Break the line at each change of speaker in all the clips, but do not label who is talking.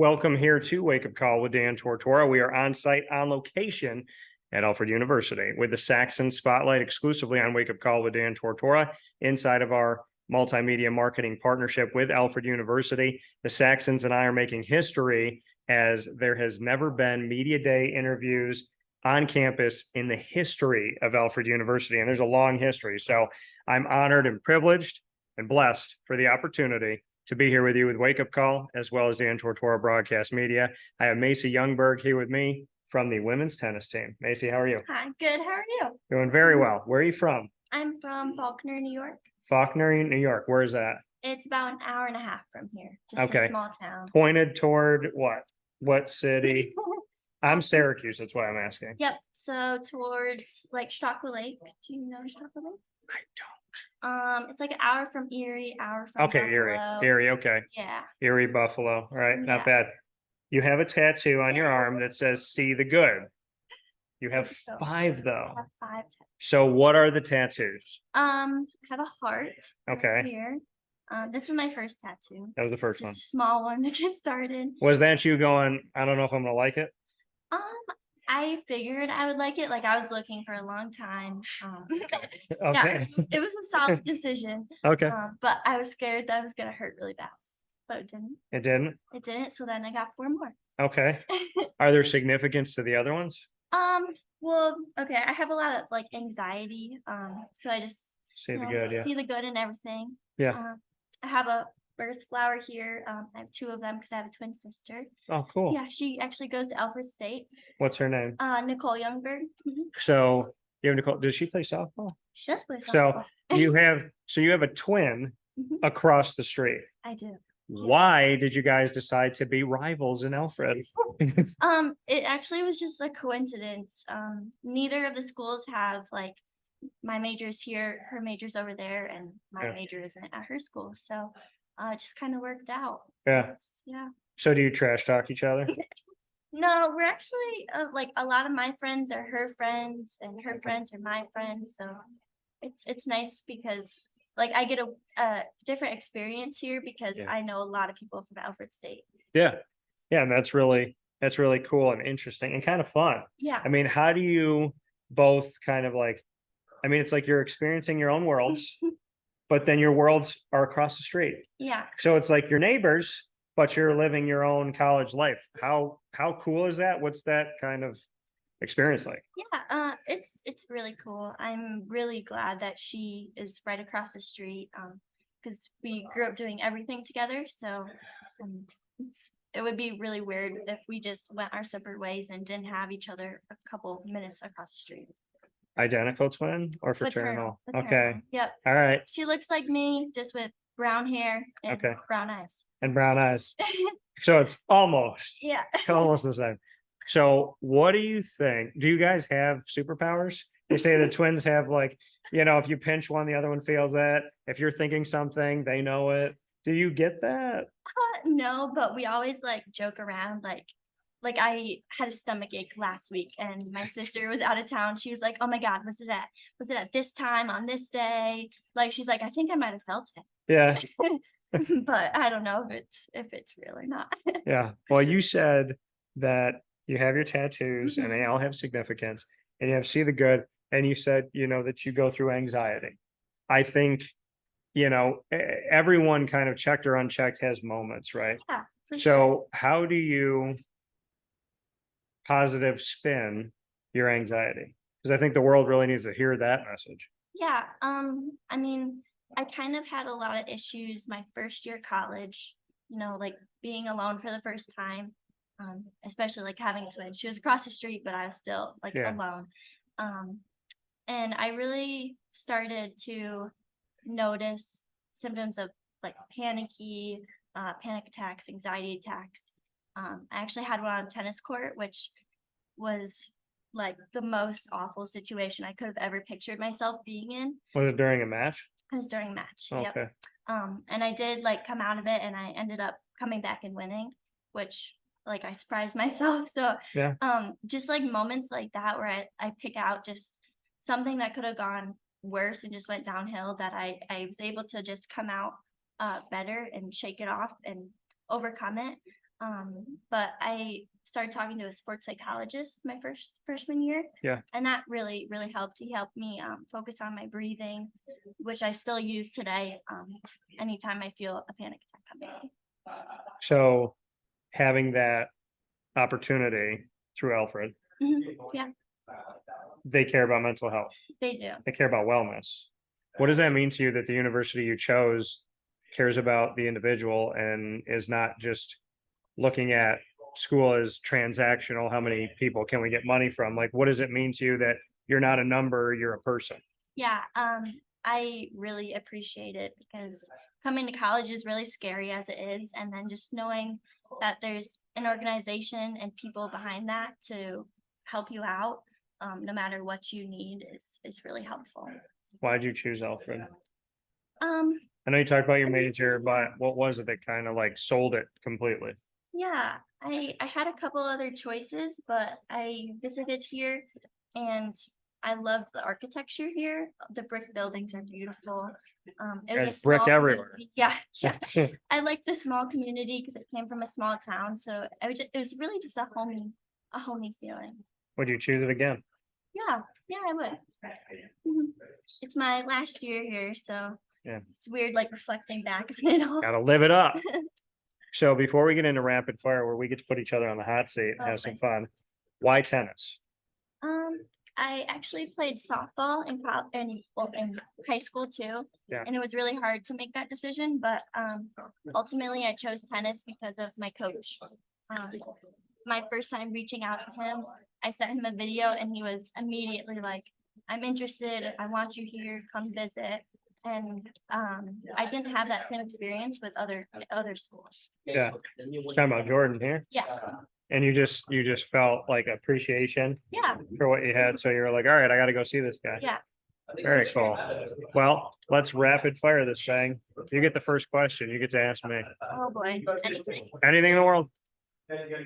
Welcome here to Wake Up Call with Dan Tortora. We are on site on location at Alfred University with the Saxons Spotlight exclusively on Wake Up Call with Dan Tortora inside of our multimedia marketing partnership with Alfred University. The Saxons and I are making history as there has never been media day interviews on campus in the history of Alfred University. And there's a long history. So I'm honored and privileged and blessed for the opportunity to be here with you with Wake Up Call, as well as Dan Tortora Broadcast Media. I have Macy Youngberg here with me from the women's tennis team. Macy, how are you?
Hi, good. How are you?
Doing very well. Where are you from?
I'm from Faulkner, New York.
Faulkner, New York. Where is that?
It's about an hour and a half from here. Just
Okay.
a small town.
Pointed toward what? What city? I'm Syracuse. That's why I'm asking.
Yep. So towards like Stockwell Lake. Do you know Stockwell Lake?
I don't.
It's like an hour from Erie, hour from
Okay,
Buffalo.
Erie. Okay.
Yeah.
Erie, Buffalo. All right. Not
Yeah.
bad. You have a tattoo on your arm that says "See the Good." You have
So,
5
I
though.
have 5.
So what are the tattoos?
Have a heart.
Okay.
Here. This is my first tattoo.
That was the first
Just
one.
a small one to get started.
Was that you going, I don't know if I'm gonna like it?
I figured I would like it. Like I was looking for a long time. Yeah,
Okay.
it was a solid decision.
Okay.
But I was scared that it was gonna hurt really bad. But it didn't.
It didn't?
It didn't. So then I got 4 more.
Okay. Are there significance to the other ones?
Well, okay, I have a lot of like anxiety. So I just
See the good, yeah.
see the good in everything.
Yeah.
I have a birth flower here. I have 2 of them because I have a twin sister.
Oh, cool.
Yeah, she actually goes to Alfred State.
What's her name?
Nicole Youngberg.
So you have Nicole. Does she play softball?
She does play
So
softball.
you have a twin
Mhm.
across the street.
I do.
Why did you guys decide to be rivals in Alfred?
It actually was just a coincidence. Neither of the schools have like my major's here, her major's over there, and my
Yeah.
major isn't at her school. So it just kind of worked out.
Yeah.
Yeah.
So do you trash talk each other?
No, we're actually like a lot of my friends are her friends, and her friends are my friends. So it's nice because like I get a different experience here because
Yeah.
I know a lot of people from Alfred State.
Yeah. Yeah. And that's really cool and interesting and kind of fun.
Yeah.
I mean, how do you both kind of like, I mean, it's like you're experiencing your own worlds, but then your worlds are across the street.
Yeah.
So it's like your neighbors, but you're living your own college life. How cool is that? What's that kind of experience like?
Yeah, it's really cool. I'm really glad that she is right across the street. Because we grew up doing everything together. So it would be really weird if we just went our separate ways and didn't have each other a couple minutes across the street.
Identical twin or fraternal? Okay.
Yep.
All right.
She looks like me, just with brown hair and
Okay.
brown eyes.
And brown eyes. So it's almost
Yeah.
the same. So what do you think? Do you guys have superpowers? They say the twins have like, if you pinch one, the other one feels it. If you're thinking something, they know it. Do you get that?
No, but we always like joke around like I had a stomach ache last week and my sister was out of town. She was like, "Oh my God, was it at this time on this day?" Like she's like, "I think I might have felt it."
Yeah.
But I don't know if it's real or not.
Yeah. Well, you said that you have your tattoos and
Mhm.
they all have significance and you have see the good. And you said, that you go through anxiety. I think, everyone kind of checked or unchecked has moments, right?
Yeah, for sure.
So how do you positive spin your anxiety? Because I think the world really needs to hear that message.
Yeah, I mean, I kind of had a lot of issues my first year of college, like being alone for the first time, especially like having a twin. She was across the street, but I was still like
Yeah.
alone. And I really started to notice symptoms of like panic attacks, anxiety attacks. I actually had one on the tennis court, which was like the most awful situation I could have ever pictured myself being in.
Was it during a match?
It was during a match. Yep.
Okay.
And I did like come out of it and I ended up coming back and winning, which like I surprised myself. So
Yeah.
just like moments like that where I pick out just something that could have gone worse and just went downhill that I was able to just come out better and shake it off and overcome it. But I started talking to a sports psychologist my freshman year.
Yeah.
And that really, really helped. He helped me focus on my breathing, which I still use today. Anytime I feel a panic attack coming on.
So having that opportunity through Alfred,
Yeah,
they care about mental health.
they do.
They care about wellness. What does that mean to you that the university you chose cares about the individual and is not just looking at school as transactional? How many people can we get money from? Like, what does it mean to you that you're not a number, you're a person?
Yeah, I really appreciate it because coming to college is really scary as it is, and then just knowing that there's an organization and people behind that to help you out, no matter what you need, is really helpful.
Why'd you choose Alfred?
Um,
I know you talked about your major, but what was it that kind of like sold it completely?
yeah, I had a couple other choices, but I visited here and I love the architecture here. The brick buildings are beautiful. It was a
There's brick
small
everywhere.
community. Yeah, yeah. I like the small community because it came from a small town, so it was really just a homey feeling.
Would you choose it again?
Yeah, yeah, I would. Mhm. It's my last year here, so
Yeah.
it's weird, like reflecting back on it all.
Gotta live it up. So before we get into rapid fire, where we get to put each other on the hot seat and have some fun, why tennis?
I actually played softball in high school too.
Yeah.
And it was really hard to make that decision, but ultimately I chose tennis because of my coach. My first time reaching out to him, I sent him a video and he was immediately like, I'm interested, I want you here, come visit. And I didn't have that same experience with other schools.
Yeah. Talking about Jordan here.
Yeah.
And you just felt like appreciation
Yeah.
for what you had. So you were like, all right, I gotta go see this guy.
Yeah.
Very cool. Well, let's rapid fire this thing. You get the first question. You get to ask me.
Oh boy. Anything.
Anything in the world.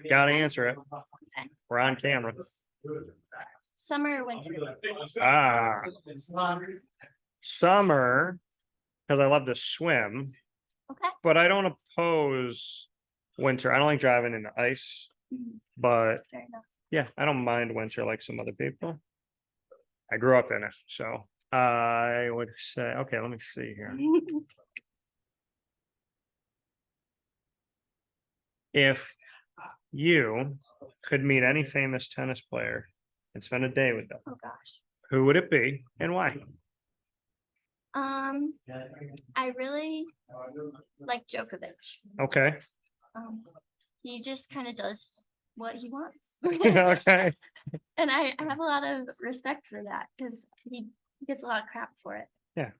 Gotta answer it.
Okay.
We're on camera.
Summer or winter?
Summer, because I love to swim,
Okay.
but I don't oppose winter. I don't like driving in the ice, but
Fair enough.
yeah, I don't mind winter like some other people. I grew up in it, so I would say, okay, let me see here. If you could meet any famous tennis player and spend a day with them,
Oh gosh.
who would it be and why?
I really like Djokovic.
Okay.
He just kind of does what he wants.
Okay.
And I have a lot of respect for that because he gets a lot of crap for it.
Yeah.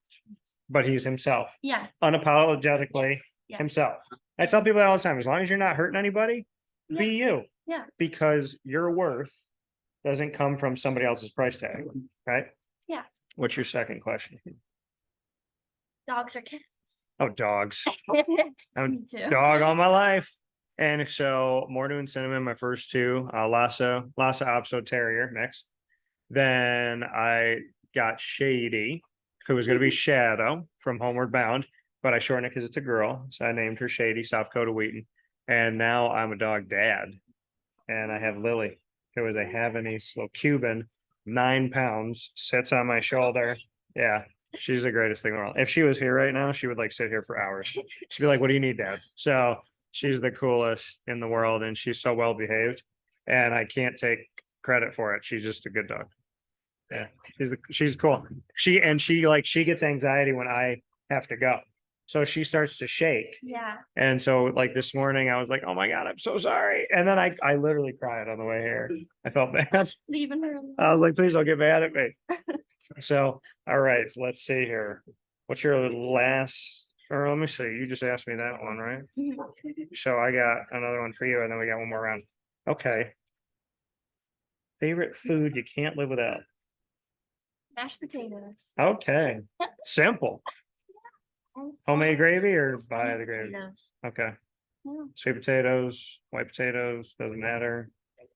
But he's himself,
Yeah.
unapologetically
Yes, yes.
himself. I tell people that all the time. As long as you're not hurting anybody,
Yeah.
be you.
Yeah.
Because your worth doesn't come from somebody else's price tag, right?
Yeah.
What's your second question?
Dogs or cats?
Oh, dogs. I'm
Me too.
dog all my life. And so Mordu and Cinnamon, my first two, Lhasa Apso Terrier mix. Then I got Shady, who was going to be Shadow from Homeward Bound, but I shortened it because it's a girl. So I named her Shady, South Dakota Wheaton. And now I'm a dog dad. And I have Lily, who is a Havanese little Cuban, 9 pounds, sits on my shoulder. Yeah. She's the greatest thing in the world. If she was here right now, she would like sit here for hours. She'd be like, what do you need, Dad? So she's the coolest in the world and she's so well behaved. And I can't take credit for it. She's just a good dog. Yeah. She's cool. She gets anxiety when I have to go. So she starts to shake.
Yeah.
And so like this morning, I was like, oh my God, I'm so sorry. And then I literally cried on the way here. I felt bad.
Leaving her alone.
I was like, please don't get mad at me. So, all right, so let's see here. What's your last, or let me see, you just asked me that one, right? So I got another one for you, and then we got one more round. Okay. Favorite food you can't live without?
Mashed potatoes.
Okay, simple. Homemade gravy or buy
Any
the gravy?
potatoes.
Okay,
Yeah.
sweet potatoes, white potatoes, doesn't matter.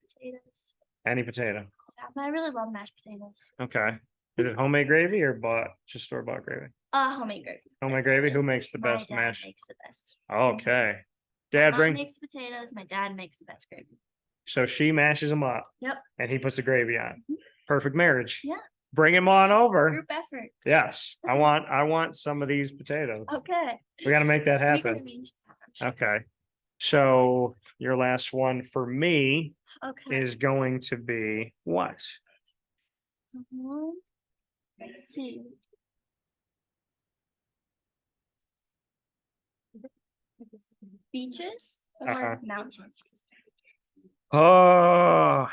Potatoes.
Any potato.
Yeah, but I really love mashed potatoes.
Okay. Is it homemade gravy or just store-bought gravy?
Homemade gravy.
Homemade gravy, who makes the
My
best
dad
mash?
makes the best.
Okay. Dad
Mom
bring,
makes the potatoes, my dad makes the best gravy.
so she mashes them up
Yep,
and he puts the gravy on.
Mhm.
Perfect marriage.
Yeah.
Bring him on over.
group effort.
Yes, I want some of these potatoes.
Okay.
We gotta make that
We can
happen.
arrange that, I'm sure.
Okay. So your last one for me
Okay.
is going to be what?
Mhm. Let's see. Beaches or
Uh-huh.
mountains?
Oh,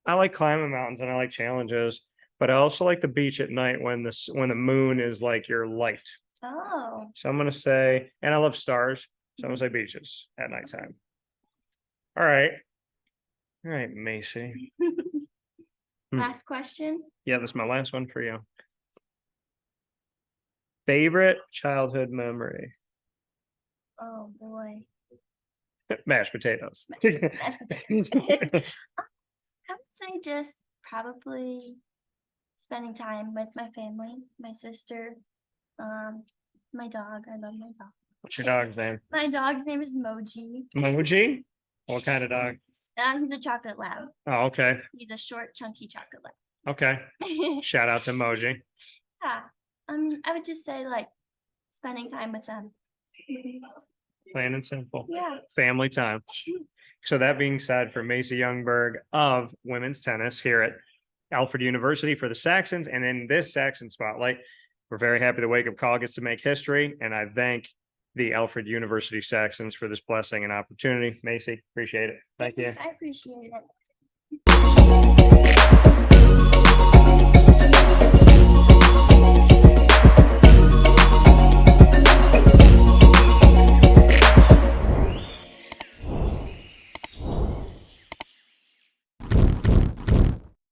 I like climbing mountains and I like challenges, but I also like the beach at night when when the moon is like your light.
Oh,
So I'm gonna say, and I love stars, so I'm gonna say beaches at nighttime. All right. All right, Macy.
last question.
Yeah, this is my last one for you. Favorite childhood memory?
Oh boy.
Mashed potatoes.
Mashed potatoes. I would say just probably spending time with my family, my sister, my dog. I love my dog.
What's your dog's name?
My dog's name is Moji.
Moji? What kind of dog?
He's a chocolate lab.
Oh, okay.
He's a short, chunky chocolate lab.
Okay.
Yeah.
Shout out to Moji.
I would just say like spending time with them.
Plain and simple.
Yeah.
Family time. So that being said, for Macy Youngberg of women's tennis here at Alfred University for the Saxons, and in this Saxon Spotlight, we're very happy the Wake Up Call gets to make history, and I thank the Alfred University Saxons for this blessing and opportunity. Macy, appreciate it. Thank you.
Thanks, I appreciate it.